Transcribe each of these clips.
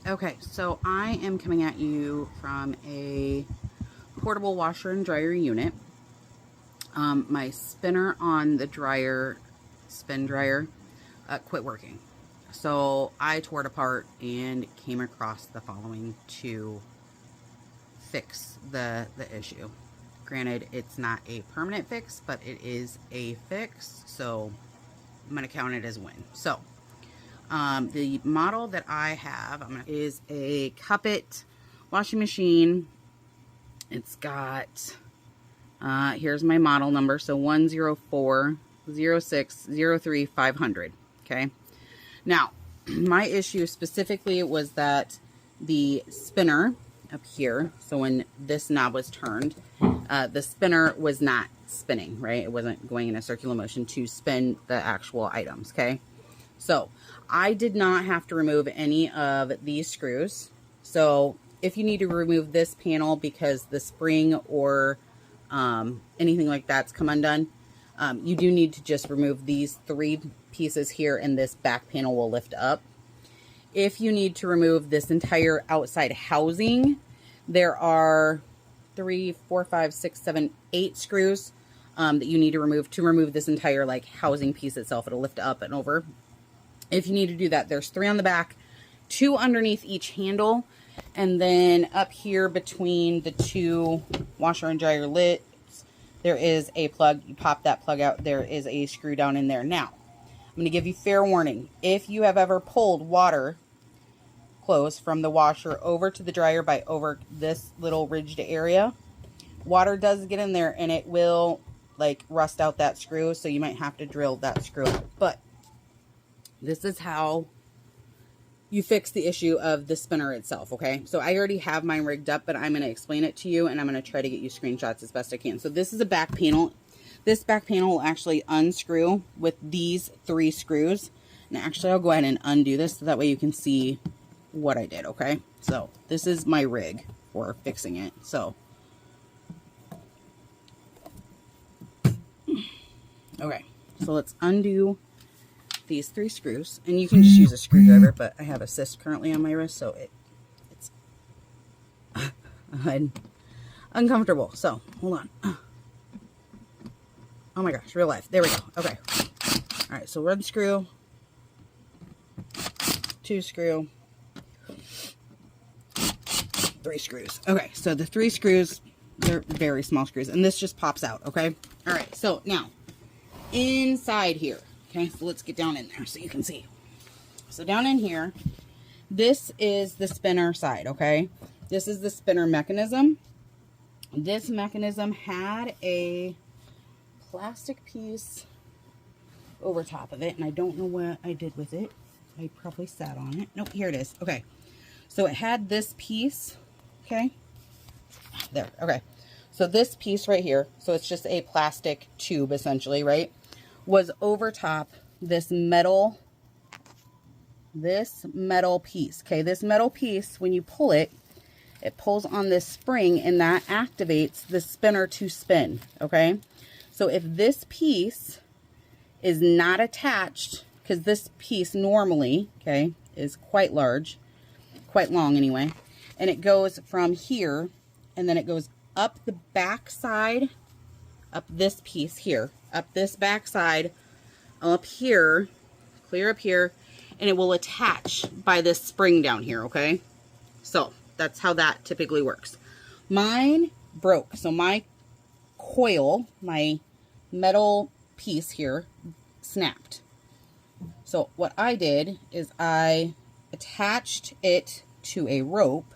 Okay, so I am coming at you from a portable washer and dryer unit. My spinner on the spin dryer, quit working. So I tore it apart and came across the following to fix the issue. Granted, it's not a permanent fix, but it is a fix, so I'm going to count it as a win. So the model that I have is a Cuppet washing machine. It's got, here's my model number, so 1040603 Okay. Now, my issue specifically was that the spinner up here, so when this knob was turned, the spinner was not spinning, right? It wasn't going in a circular motion to spin the actual items, okay? So I did not have to remove any of these screws. So if you need to remove this panel because the spring or anything like that's come undone, you do need to just remove these 3 pieces here, and this back panel will lift up. If you need to remove this entire outside housing, there are 3, 4, 5, 6, 7, 8 screws that you need to remove this entire like housing piece itself. It'll lift up and over. If you need to do that, there's 3 on the back, 2 underneath each handle, and then up here between the 2 washer and dryer lids, there is a plug. You pop that plug out, there is a screw down in there. Now, I'm going to give you fair warning. If you have ever pulled water clothes from the washer over to the dryer by over this little ridged area, water does get in there and it will like rust out that screw, so you might have to drill that screw out. But this is how you fix the issue of the spinner itself, okay? So I already have mine rigged up, but I'm going to explain it to you, and I'm going to try to get you screenshots as best I can. So this is a back panel. This back panel will actually unscrew with these 3 screws. And actually, I'll go ahead and undo this so that way you can see what I did, okay? So this is my rig for fixing it. So, okay, so let's undo these 3 screws, and you can just use a screwdriver, but I have a cyst currently on my wrist, so it's uncomfortable. So hold on. Oh my gosh, real life. There we go. Okay. All right, so 1 screw, 2 screw, 3 screws. Okay, so the 3 screws, they're very small screws, and this just pops out, okay? All right, so now inside here, okay, so let's get down in there so you can see. So down in here, this is the spinner side, okay? This is the spinner mechanism. This mechanism had a plastic piece over top of it, and I don't know what I did with it. I probably sat on it. Nope, here it is. Okay, so it had this piece, okay? There, okay. So this piece right here, so it's just a plastic tube essentially, right? Was over top this metal piece, okay? This metal piece, when you pull it, it pulls on this spring, and that activates the spinner to spin, okay? So if this piece is not attached, because this piece normally, okay, is quite large, quite long anyway, and it goes from here, and then it goes up the back side, up this piece here, up this back side, up here, clear up here, and it will attach by this spring down here, okay? So that's how that typically works. Mine broke, so my coil, my metal piece here, snapped. So what I did is I attached it to a rope,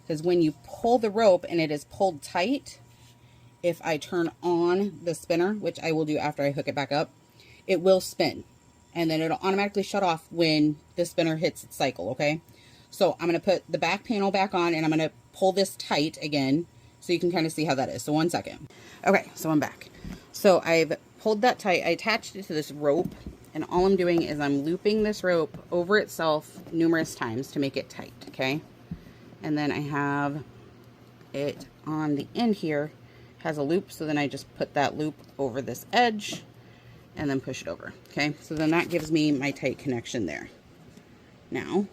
because when you pull the rope and it is pulled tight, if I turn on the spinner, which I will do after I hook it back up, it will spin, and then it'll automatically shut off when the spinner hits its cycle, okay? So I'm going to put the back panel back on, and I'm going to pull this tight again so you can kind of see how that is. So 1 second. Okay, so I'm back. So I've pulled that tight. I attached it to this rope, and all I'm doing is I'm looping this rope over itself numerous times to make it tight, okay? And then I have it on the end here, has a loop, so then I just put that loop over this edge and then push it over, okay? So then that gives me my tight connection there. Now,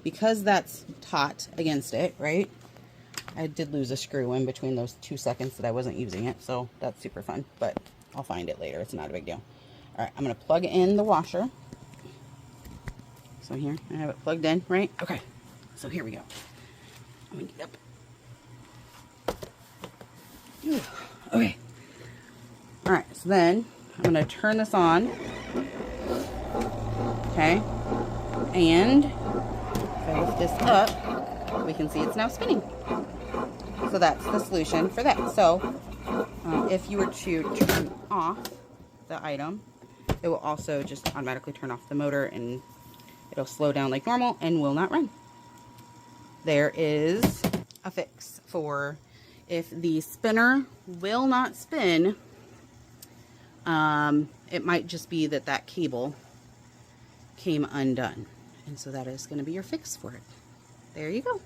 because that's taut against it, right? I did lose a screw in between those 2 seconds that I wasn't using it, so that's super fun, but I'll find it later. It's not a big deal. All right, I'm going to plug in the washer. So here, I have it plugged in, right? Okay, so here we go. Let me get up. Okay. All right, so then I'm going to turn this on. Okay. And if I lift this up, we can see it's now spinning. So that's the solution for that. So if you were to turn off the item, it will also just automatically turn off the motor and it'll slow down like normal and will not run. There is a fix for if the spinner will not spin. It might just be that that cable came undone. And so that is going to be your fix for it. There you go.